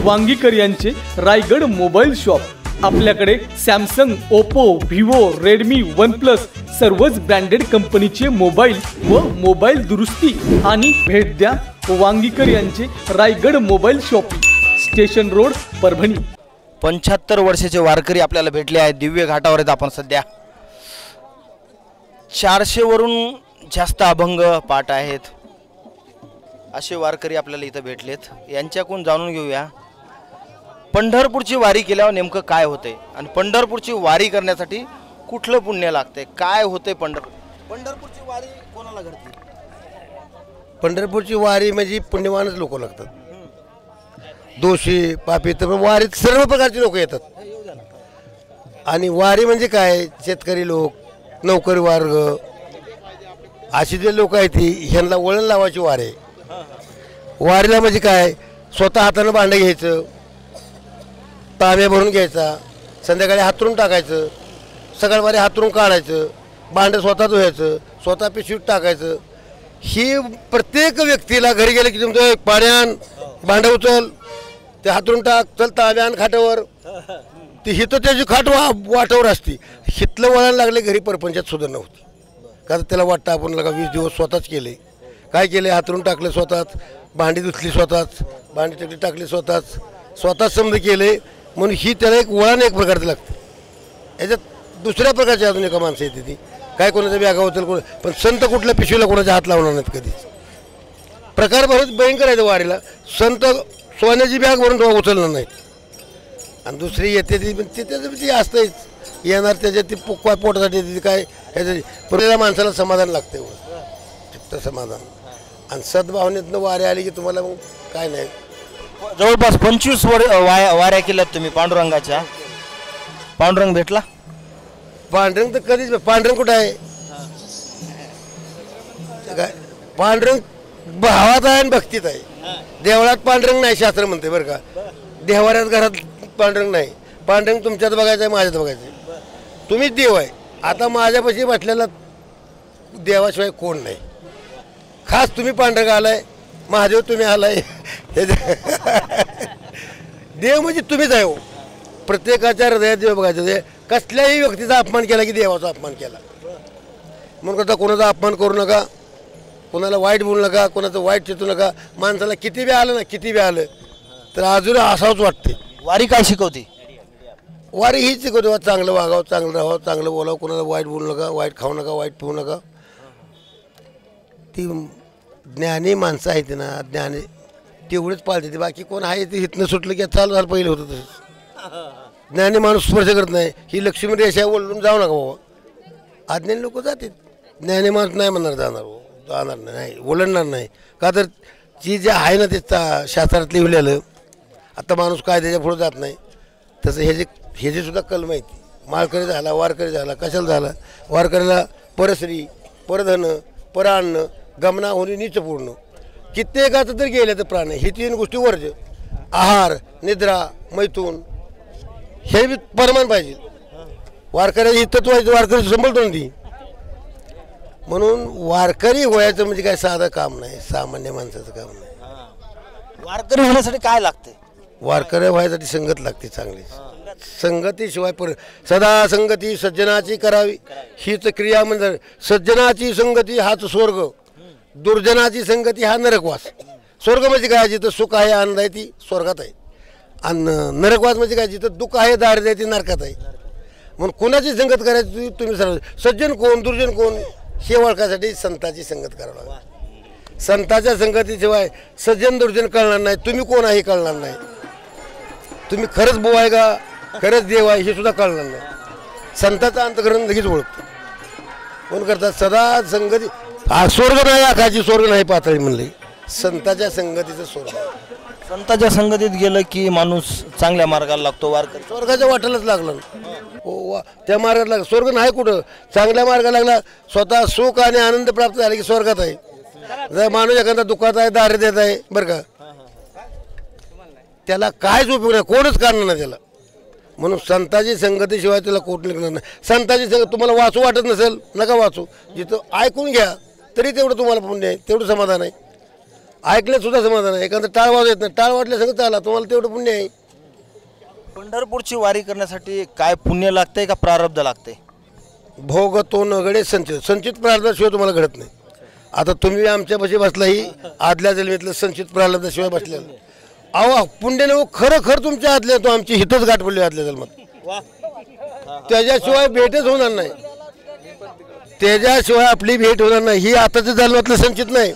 वांगीकर यांचे Raigad mobile shop. आपल्याकडे Samsung, Oppo, Vivo, Redmi, OnePlus सर्वच ब्रँडेड कंपनीचे मोबाईल व मोबाईल दुरुस्ती आणि भेट द्या वांगीकर यांचे Raigad mobile shop, station road, Parbhani. 75 वर्षाचे वारकरी आपल्याला भेटले आहेत। दिव्य घाटावर आहेत आपण सध्या। 400 वरून जास्त अभंग पाठ आहेत असे वारकरी आपल्याला इथं भेटलेत। यांच्याकडून जाणून घेऊया पंढरपूरची वारी केल्यावर नेमकं काय होते आणि पंढरपूरची वारी करण्यासाठी कुठलं पुण्य लागते, काय होते। पंढरपूरची वारी कोणाला घडते? पंढरपूरची वारी म्हणजे पुण्यवानच लोक लागतात, दोषी पापी तर वारीत सर्व प्रकारचे लोक येतात। आणि वारी म्हणजे काय, शेतकरी लोक, नोकरी वर्ग अशी जे लोक आहेत ती ह्यांना वळण लावायची वारी। वारीला म्हणजे काय, स्वतः हातानं भांडं घ्यायचं, तांब्या भरून घ्यायचा, संध्याकाळी हातरून टाकायचं, सकाळवारी हातरून काढायचं, भांडं स्वतः धुवायचं, स्वतः पिशवीत टाकायचं। ही प्रत्येक व्यक्तीला घरी गेले की तुमचं पाण्यान भांडं उचल, ते हातरून टाक, चल तांब्यान खाटावर, ती हिथं त्याची खाट वाटावर असती। हितलं वळण लागले घरी परपंचात सुद्धा नव्हती, कारण त्याला वाटतं आपण लगा 20 दिवस स्वतःच केले। काय केले, हातरून टाकले स्वतःच, भांडी धुतली स्वतःच, भांडी टकली टाकली स्वतःच समज केले, म्हणून ही त्याला एक वळण एक प्रकारचं लागतं। याच्यात दुसऱ्या प्रकारची अजून एका माणसं येते ती काय, कोणाच्या बॅगा होतील कोण, पण संत कुठल्या पिशवीला कोणाच्या हात लावणार नाहीत कधीच। प्रकार बरेच भयंकर आहे वारीला। संत सोन्याची बॅग भरून तो उचलणार नाहीत आणि दुसरी येते ती पण त्याचं ती असतंच येणार, त्याच्यात ती पोकवा पोटासाठी येते काय, ह्याच्या प्रत्येक माणसाला समाधान लागते, चित्त समाधान। आणि सद्भावनेतनं वाऱ्या आली की तुम्हाला मग काय नाही। जवळपास 25 वाऱ्या केल्यात तुम्ही पांडुरंगाच्या। पांडुरंग भेटला? पांढरंग तर कधीच, पांढरंग कुठं आहे काय, पांढरंग भावात आहे आणि भक्तीत आहे। देवळात पांढरंग नाही शास्त्र म्हणते बरं का, देवाऱ्यात घरात पांढरंग नाही। पांढरंग तुमच्यात बघायचं आहे, माझ्यात बघायचं आहे, तुम्हीच देव आहे। आता माझ्यापाशी बसलेला देवाशिवाय कोण नाही, खास तुम्ही पांढरंग आलाय, महादेव तुम्ही आलाय, देव म्हणजे तुम्हीच आहे हो। प्रत्येकाच्या हृदयात देव बघायचं। ते कसल्याही व्यक्तीचा अपमान केला की देवाचा अपमान केला म्हणून करता। कोणाचा अपमान करू नका, कोणाला वाईट बोलू नका, कोणाचं वाईट चितू नका। माणसाला किती बी आलं ना, किती बी आलं तर अजून असावंच वाटते। वारी काय शिकवते? वारी हीच शिकवते, चांगलं वागावं, चांगलं राहावं, चांगलं बोलावं, कोणाला वाईट बोलू नका, वाईट खाऊ नका, वाईट पिऊ नका। ती ज्ञानी माणसं आहेत ना, ज्ञानी तेवढीच पाळते ती, बाकी कोण आहे ते हितनं सुटलं की चालू झालं, पहिलं होतं तसंच। ज्ञानी माणूस स्पर्श करत नाही, ही लक्ष्मी रेषा ओढून जाऊ नका बाबा। अज्ञानी लोक जातात, ज्ञानी माणूस नाही म्हणणार जाणार, जाणार नाही, ओलांडणार नाही। का तर जी जे आहे ना ते शास्त्रात लिहिलेलं, आता माणूस काय त्याच्या पुढे जात नाही तसं हे जे सुद्धा कलम आहे ती, माळकरी झाला, वारकरी झाला, कशाला झाला, वारकरीला परश्री, परधन, परान्न, गमना होणी नीच पूर्ण, कित्येकाचं तर गेलं तर प्राण। ही 3 गोष्टी वर्ज, आहार, निद्रा, मैथून, हे बी परमान पाहिजे। वारकऱ्याची हितत्व व्हायचं, वारकरी संभलतो ना ती। म्हणून वारकरी व्हायचं म्हणजे काय साधं काम नाही, सामान्य माणसाचं काम नाही। वारकरी होण्यासाठी काय लागते? वारकरी व्हायसाठी संगत लागते चांगली। संगतीशिवाय सदा संगती सज्जनाची करावी, हीच क्रिया म्हणजे। सज्जनाची संगती हाच स्वर्ग, दुर्जनाची संगती हा नरकवास। स्वर्ग म्हणजे काय, जिथं सुख आहे, आनंद आहे, ती स्वर्गात आहे। आणि नरकवास म्हणजे काय, जिथं दुःख आहे, दारिद्र्य आहे, ती नरकात आहे। म्हणून कोणाची संगत करायची तुम्ही सर्व, सज्जन कोण दुर्जन कोण हे ओळखासाठी संताची संगत करावं लागेल। संताच्या संगतीशिवाय सज्जन दुर्जन कळणार नाही, तुम्ही कोण आहे कळणार नाही, तुम्ही खरंच बुवा आहे का, खरंच देव आहे हे सुद्धा कळणार नाही। संताचा अंतकरण लगेच ओळखतो। कोण करतात सदा संगती, स्वर्ग नाही आकाशी, स्वर्ग नाही पातळी म्हणले, संताच्या संगतीचं स्वर्ग। संताच्या संगतीत गेलं की माणूस चांगल्या मार्गाला लागतो। वारकरी स्वर्गाच्या वाटेलाच लागलं हो, त्या मार्गात लागला। स्वर्ग नाही कुठं, चांगल्या मार्गाला लागला, स्वतः सुख आणि आनंद प्राप्त झाले की स्वर्गात आहे। जर माणूस एखादा दुःखात आहे, दारिद्र्यात आहे बरं का, त्याला कायच उपयोग नाही, कोणच काढणार नाही त्याला। म्हणून संताची संगतीशिवाय त्याला कोट निघणार नाही। संताची संगत तुम्हाला वाचू वाटत नसेल नका वाचू, जिथं ऐकून घ्या तरी तेवढं तुम्हाला पुण्य आहे, तेवढं समाधान आहे। ऐकलं सुद्धा समाधान आहे. एखादं टाळ वाजत नाही, टाळ वाटल्या सगळं चाला, तुम्हाला तेवढं पुण्य आहे. पंढरपूरची वारी करण्यासाठी काय पुण्य लागतंय का प्रारब्ध लागतंय? भोग तो न घडे संचित प्रारब्धाशिवाय तुम्हाला घडत नाही. आता तुम्ही आमच्यापाशी बसला ही आदल्या जन्मीतलं संचित प्रारब्धाशिवाय बसलेलं. अहो पुण्याने खरं तुमच्या आदल्या तो आमची हितच गाठ पडली आदल्या जन्मात. त्याच्याशिवाय भेटच होणार नाही, त्याच्याशिवाय आपली भेट होणार नाही. ही आताच्या जन्मातलं संचित नाही,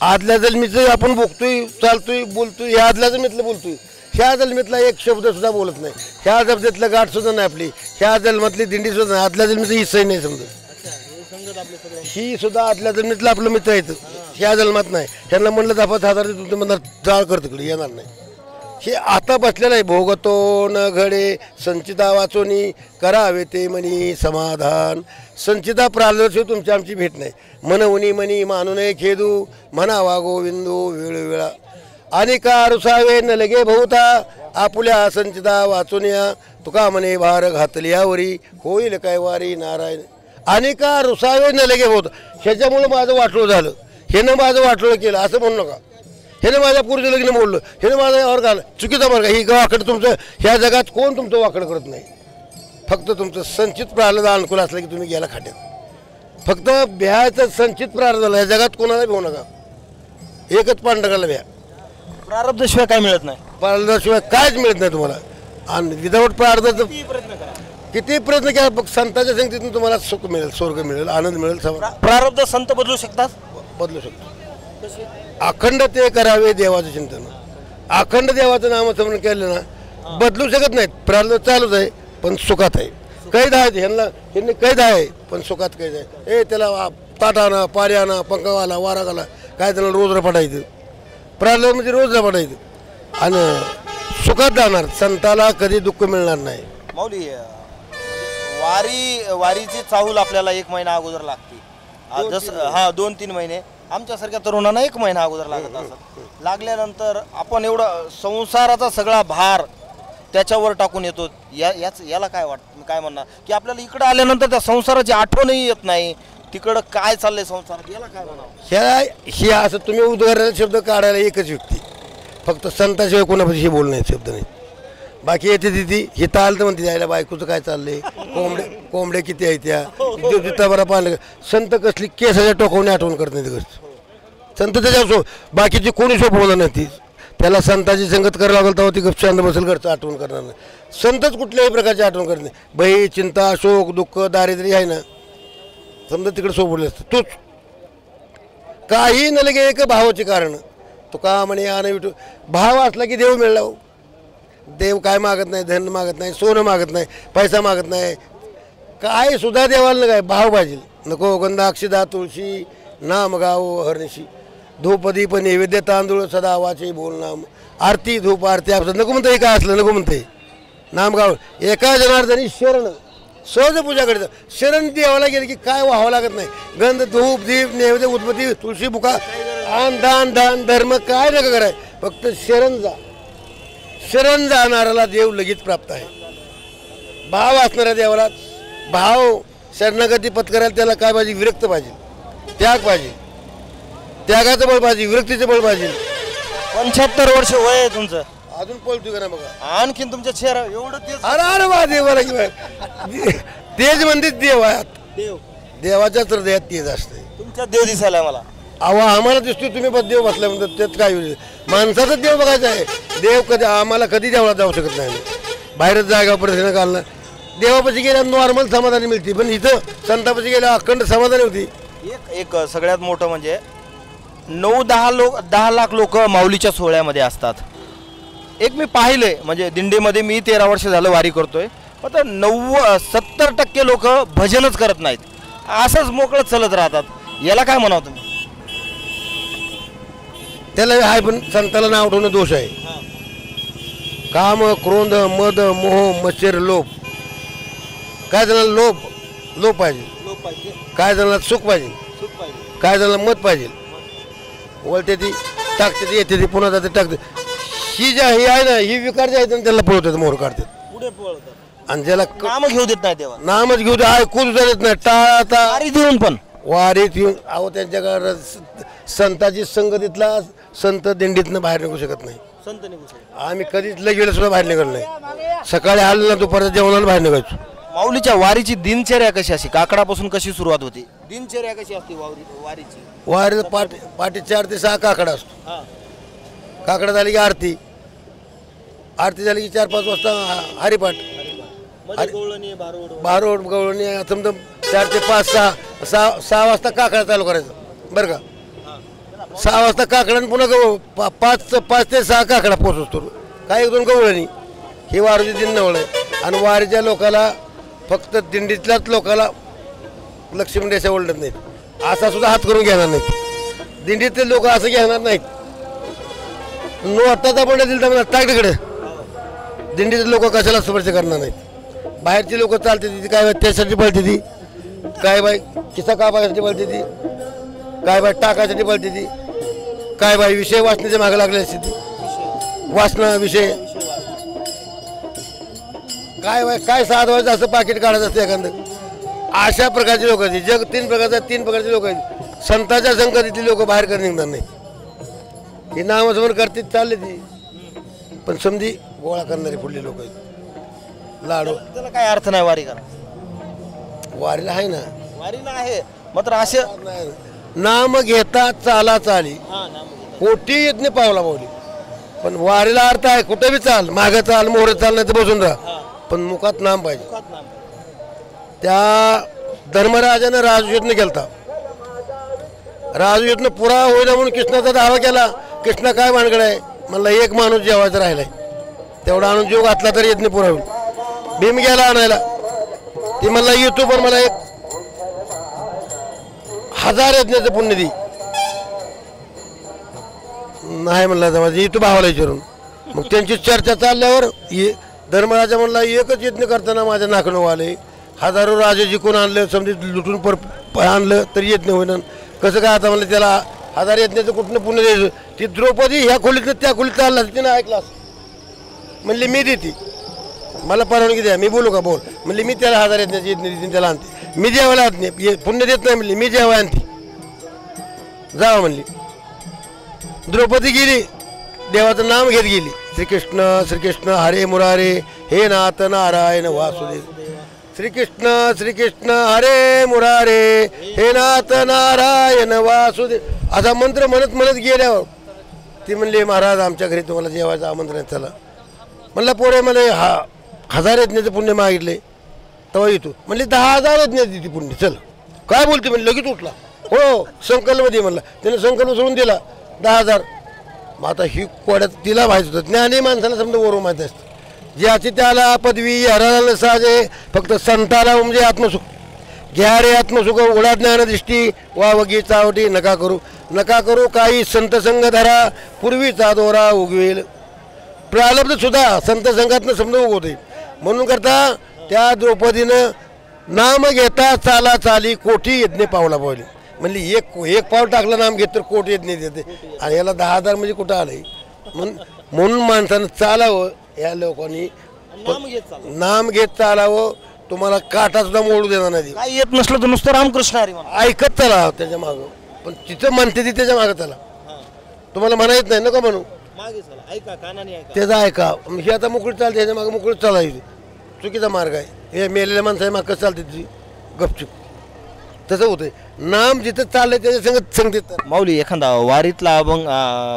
आदल्या जन्मीचं आपण बघतोय, चालतोय, बोलतोय, ह्या आदल्या जन्मीतलं बोलतोय. ह्या जन्मीतला एक शब्द सुद्धा बोलत नाही, ह्या जन्मातलं गाठ सुद्धा नाही आपली, ह्या जन्मातली दिंडी सुद्धा नाही, आदल्या जन्मीचं हिस्साही नाही. समजा ही सुद्धा आदल्या जन्मीतलं आपलं मित्र आहेत, ह्या जन्मात नाही. त्यांना म्हणलं 10,000 तुमचं म्हणणार जाळ कर तिकडे, येणार नाही. हे आता बसलेलं आहे. भोगतो न घडे संचिता वाचोनी करावे ते मनी समाधान. संचिता प्रारब्धाशिवाय तुमची आमची भेट नाही. मनवनी मनी मानू नये खेदू, म्हणावा गोविंदो वेळोवेळा. आणि का रुसावे न लगे बहुता, आपुल्या संचिता वाचुनिया. तुका म्हणे भार घातली यावरी, होईल काय वारी नारायण. आणि का रुसावे न लगे बहुता, ह्याच्यामुळं माझं वाटलं झालं, ह्यानं माझं वाटलं केलं असं म्हणू नका. ह्यानं माझ्या पुरुष लग्न मोडलं, ह्यानं माझा यावर घालं, चुकीचा मार्ग. ही वाकडं तुमचं, ह्या जगात कोण तुमचं वाकडं करत नाही. फक्त तुमचं संचित प्रारब्ध अनुकूल असलं की तुम्ही गेला खाट्यात. फक्त भ्याचं संचित प्रारब्ध, या जगात कोणाला भेऊ नका, एकच पांडुरंगाला भ्या. प्रारब्धाशिवाय काय मिळत नाही, प्रारब्धाशिवाय कायच मिळत नाही तुम्हाला. आणि विदाऊट प्रारब्धाचं किती प्रयत्न केला, फक्त संतांच्या संगतीतून तुम्हाला सुख मिळेल, स्वर्ग मिळेल, आनंद मिळेल. प्रारब्ध संत बदलू शकतात, बदलू शकतो. अखंड ते करावे देवाचं चिंतन, अखंड देवाचं नामस्मरण केलं ना बदलू शकत नाहीत. प्रारब्ध चालूच आहे पण सुखात आहे. कैद आहे ह्यांनी कैद आहे पण सुखात कैद आहे. त्याला ताट आणा, पारी आणा, पंखावाला, वारा घाला, काय त्याला रोज रपटायचं. प्रारब्ध म्हणजे रोज रपटायचं आणि सुखात जाणार. संताला कधी दुःख मिळणार नाही. माऊली, वारीची चाहूल आपल्याला 1 महिना अगोदर लागते. जसं 2-3 महिने आमच्यासारख्या तरुणांना 1 महिना अगोदर लागत असत. लागल्यानंतर आपण एवढा संसाराचा सगळा भार त्याच्यावर टाकून येतो. याला काय वाटतं, काय म्हणणार की आपल्याला इकडं आल्यानंतर त्या संसाराची आठवणही येत नाही, तिकडं काय चाललंय संसारात, याला काय म्हणावं? हे असं तुम्ही उद्गाराचा शब्द काढायला एकच व्यक्ती, फक्त संताशिवाय कोणापाशी बोलणं नाही, शब्द नाही. बाकी येते तिथे हे ताल तर म्हणते यायला बायकोचं काय चाललंय, कोंबड्या किती आहेत त्या बरा पाहिलं. संत कसली केसाच्या टोकावणे आठवण करत नाही गोष्ट. संत त्याच्या बाकीची कोणी सोपवलं नाही. ती त्याला संताची संगत करावं लागेल तेव्हा ती गपशांत बसेल, घरचं आठवण करणार नाही. संतच कुठल्याही प्रकारची आठवण करत नाही. भय, चिंता, शोक, दुःख, दारिद्र्य आहे ना, समजा तिकडे सोपवले असतं. तूच काही न लगे एक भावाचे कारण. तुका म्हणे आन विठू, भाव असला की देव मिळला. देव काय मागत नाही, धन मागत नाही, सोनं मागत नाही, पैसा मागत नाही, काय सुद्धा देवाला काय भाव पाहिजे. नको गंधा अक्षदा तुळशी नाम गाव हरनिशी, धूप दीप नैवेद्य तांदूळ सदा वाचे बोलनाम. आरती धूप आरती आपलं नको म्हणते. काय असलं नको म्हणते. नाम गाव एका जनार्दनी शरण, सहज पूजा करायचं. शरण देवाला गेलं की काय व्हावं लागत नाही. गंध धूप दीप नैवेद्य उदबत्ती तुळशी बुका आन दान दान धर्म काय नका कराय, फक्त शरण जा. शरण जाणाऱ्याला देव लगेच प्राप्त आहे. भाव असणाऱ्या देवाला, भाव शरणागती पत्करायला त्याला काय पाहिजे, विरक्त पाहिजे, त्याग पाहिजे, त्यागाचं बळ पाहिजे, विरक्तीचं बळ पाहिजे. 75 वर्ष वय आहे तुमचं, अजून पळतोय का ना बघा. आणखीन तुमच्या चेहरा एवढं तेज. अरे वा देवाला तेज म्हणजे देव आहे. देव, देवाच्याच हृदयात तेज असते. तुमच्या देव दिसायला मला. अहो आम्हाला दिसतोय तुम्ही पण देव बसला म्हणतात, त्यात काय होईल. माणसाचाच देव बघायचा आहे. देव कधी आम्हाला कधी देवळात जाऊ शकत नाही. बाहेरच जागा प्रदर्शन घालणं. देवापाशी गेल्यावर नॉर्मल समाधानी मिळते, पण इथं संतापाशी गेल्यावर अखंड समाधानी होती. एक सगळ्यात मोठं म्हणजे 9-10 लाख लोक माऊलीच्या सोहळ्यामध्ये असतात. एक मी पाहिलंय, म्हणजे दिंडीमध्ये मी 13 वर्ष झालं वारी करतोय, पण 70% लोक भजनच करत नाहीत, असंच मोकळत चालत राहतात. याला काय म्हणावं तुम्ही? त्याला आहे, पण संताला नाव ठेवणं दोष आहे. काम क्रोध मद मोह मत्सर लोभ. काय जणाला लोभ पाहिजे, काय जणाला सुख पाहिजे, काय जणाला मत पाहिजे. वळते ती टाकते ती, येते ती पुन्हा जाते टाकते. ही जी आहे ना, ही विकार जे आहेत त्याला पळवतात, मोहर काढतात पुढे पळतात. आणि ज्याला नाम घेऊ देत नाही तेव्हा, नामच घेऊ दे, ऐकूच देत नाही. टाळा वारी देऊन पण वारीत येऊन अहो त्यांच्याकडं संताची संगतीतला संत दिंडीतनं बाहेर निघू शकत नाही. संत निघू शकतो. आम्ही कधीच लगेच सुद्धा बाहेर निघालो नाही. सकाळी आलो ना दुपारच्या जेवणाला बाहेर निघायचो. माऊलीच्या वारीची दिनचर्या कशी असते? काकडापासून कशी सुरुवात होती? दिनचर्या कशी असते वारीची? वारीला पाठी 4 ते 6 काकडा असतो. काकडा झाली की आरती झाली की 4-5 वाजता हरिपाठ, बारोड गवळणी समजा 4 ते 5-6 वाजता काकडा चालू करायचा बरं का. 6 वाजता काकडा आणि पुन्हा 5 ते 6 काकडा पोचतो. काही 1-2 गवळणी. ही वारीची दिन नवळ आहे. आणि वारीच्या लोकाला फक्त दिंडीतल्याच लोकाला लक्ष्मी रेषा ओढत नाहीत, असा सुद्धा हात करून घेणार नाहीत. दिंडीतले लोक असं घेणार नाहीत. नोटाचा पण दिल तर म्हणा ताकदीकडे. दिंडीतले लोक कशाला स्पर्श करणार नाहीत. बाहेरची लोक चालते ती काय बाय त्यासाठी पळते ती, काय बाय किस्सा कापासाठी पळते ती, काय बाय टाकासाठी पळते ती, काय बाय विषय वाचण्याच्या मागे लागले असते ती, वाचना विषय काय बाय काय साधवायचं असं पाकिट काढायचं असतं एखादं. अशा प्रकारची लोक आहेत. जग 3 प्रकारचे लोक आहेत. संतांच्या संगतीतली लोक बाहेर कर निघणार नाही. ही नामस्मरण करते चालले ती, पण समजी गोळा करणारी पुढली लोक आहेत. लाडू त्याला काय अर्थ नाही वारी करा? वारीला आहे ना, वारीला आहे मात्र असे नाम घेता चाला चाली कोटी येत पावला पावली. पण वारीला अर्थ आहे कुठे बी चाल, मागे चाल, मोहरे चाल, नाही तर बसून राहा, पण मुखात नाम पाहिजे. त्या धर्मराजानं राजयुद्धनं केलता. राजयुद्धनं पुरा होईना म्हणून कृष्णाचा दावा केला. कृष्णा काय भानगड आहे म्हणला, एक माणूस जेवायचा राहिलाय तेवढा आणून जीव घातला तरी येत नाही पुरा होईल. भीम गेला आणायला. ती म्हणला येतो पण मला 1000 यज्ञाचं पुण्य दी. नाही म्हणला तेव्हा येतो भावाला विचारून. मग त्यांची चर्चा चालल्यावर धर्मराजा म्हणला एकच यज्ञ करताना माझ्या नाकणं आले, हजारो राजे जिंकून आणलं, समजे लुटून आणलं तरी यज्ञ होईना. कसं काय आता म्हणलं त्याला 1000 यज्ञाचं कुठनं पुण्य द्यायचं. ती द्रौपदी ह्या खोलीतनं त्या खोलीत चालला तिने ऐकला म्हणली मी देते, मला परवानगी द्या, मी बोलू का बोल. म्हणली मी त्याला 1000 यज्ञाची यज्ञ देते त्याला आणते, मी जेवायला आणत नाही, पुण्य देत नाही म्हणली, मी जेवाय आणते, जावा म्हणली. द्रौपदी गेली, देवाचं नाम घेत गेली. श्रीकृष्ण श्रीकृष्ण हरे मुरारे हे नाथ नारायण वासुदेव. श्रीकृष्ण श्रीकृष्ण हरे मुरारे हे नाथ नारायण वासुदेव असा मंत्र म्हणत म्हणत गेल्यावर ती म्हणली महाराज आमच्या घरी तुम्हाला जेवायचं आमंत्रण आहे चला. म्हणलं पोरे मला 1000 यज्ञाचं पुण्य मागितले तेव्हा येतो. म्हणले 10,000 यज्ञाचं देते पुण्य चल. काय बोलते म्हणजे लगेच उठला. हो संकल्प दे म्हणला. त्याने संकल्प सोडून दिला 10,000. मग आता ही कोड्यात तिला माहीत होतं. ज्ञानी माणसाला समजा वरून माहीत असतं. ज्याची त्याला पदवी हराला साजे फक्त संताला म्हणजे आत्मसुख घ्या रे आत्मसुख उडा ज्ञानदृष्टी वावगी चावटी नका करू काही संत संग धरा पूर्वीचा दोरा उगवेल. प्रारब्ध सुद्धा संत संघातनं समजा उगवते. म्हणून करता त्या द्रौपदीनं नाम घेता चाला चाली कोटी यज्ञ पावला पावली. म्हणली एक पाऊल टाकलं नाम घेत तर कोटी यज्ञ देते. आणि याला 10,000 म्हणजे कुठं आलंय. म्हणून माणसानं चालावं. या लोकांनी नाम घेत चालावं. तुम्हाला काटा सुद्धा मोडू देणार नाही. काही येत नसलं तर नुसतं रामकृष्ण हरी म्हणा. ऐकत चला त्याच्या मागं. पण तिथं म्हणते ती त्याच्या मागं चला. तुम्हाला म्हणा येत नाही नका म्हणू. त्याचा ऐका. हे आता मोकळी चालते ह्याच्या मागं मोकळीच चालायची. चुकीचा मार्ग आहे. हे मेलेल्या माणसाच्या मागं चालते ती गपचूप. तसं होतंय. नाम जिथं चाललंय त्याच्या संगतीत. माऊली एखादा वारीतला अभंग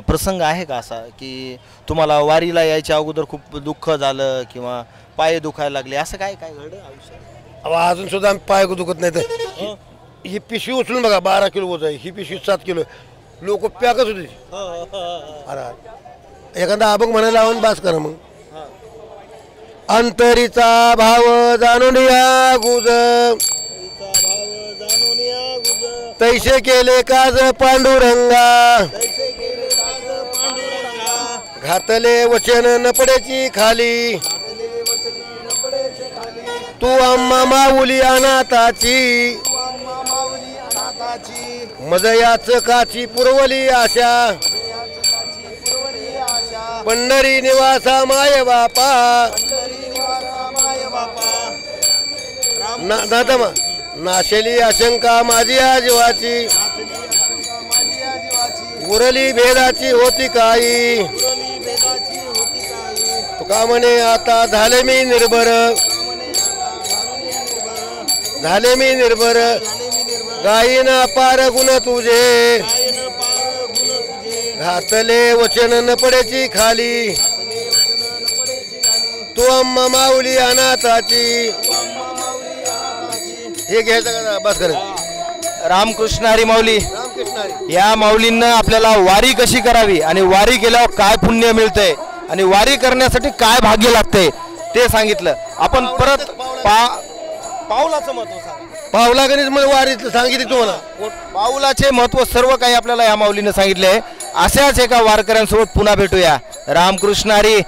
प्रसंग आहे का असा की तुम्हाला वारीला यायच्या अगोदर खूप दुःख झालं किंवा पाय दुखायला लागले असं काय काय घडलं आयुष्यात? अजून सुद्धा आम्ही पाय दुखत नाही तर ही पिशवी उचलून बघा 12 किलो वजन आहे. ही पिशवी 7 किलो. लोक पॅकच होते. अरे एखादा अभंग म्हणायला लावून बास करा. मग अंतरीचा भाव जाणून या गुज तैसे केले काज पांडुरंगा घातले वचन न पडेची खाली तू आम्हा माऊली अनाथाची मजयाच काची पुरवली आशा पंढरी निवासा माय बापा नाशेली आशंका माझी या जीवाची उरली भेदाची होती काही तुका म्हणे आता झाले मी निर्भर गायीन अपार गुण तुझे घातले वचन न पडेची खाली तू अम्मा माऊली अनाथाची हे घ्यायचं का बस करायचं रामकृष्ण हरी माऊली. रामकृष्ण या माऊलींना आपल्याला वारी कशी करावी आणि वारी केल्यावर काय पुण्य मिळतंय आणि वारी करण्यासाठी काय भाग्य लागतंय ते सांगितलं. आपण परत पाऊलाचं महत्व सांगा. पावला गणित मला वारीत सांगितलं तुम्हाला. पाऊलाचे महत्व सर्व काही आपल्याला या माऊलीने सांगितले. अशाच एका वारकऱ्यांसोबत पुन्हा भेटूया. रामकृष्ण हरी.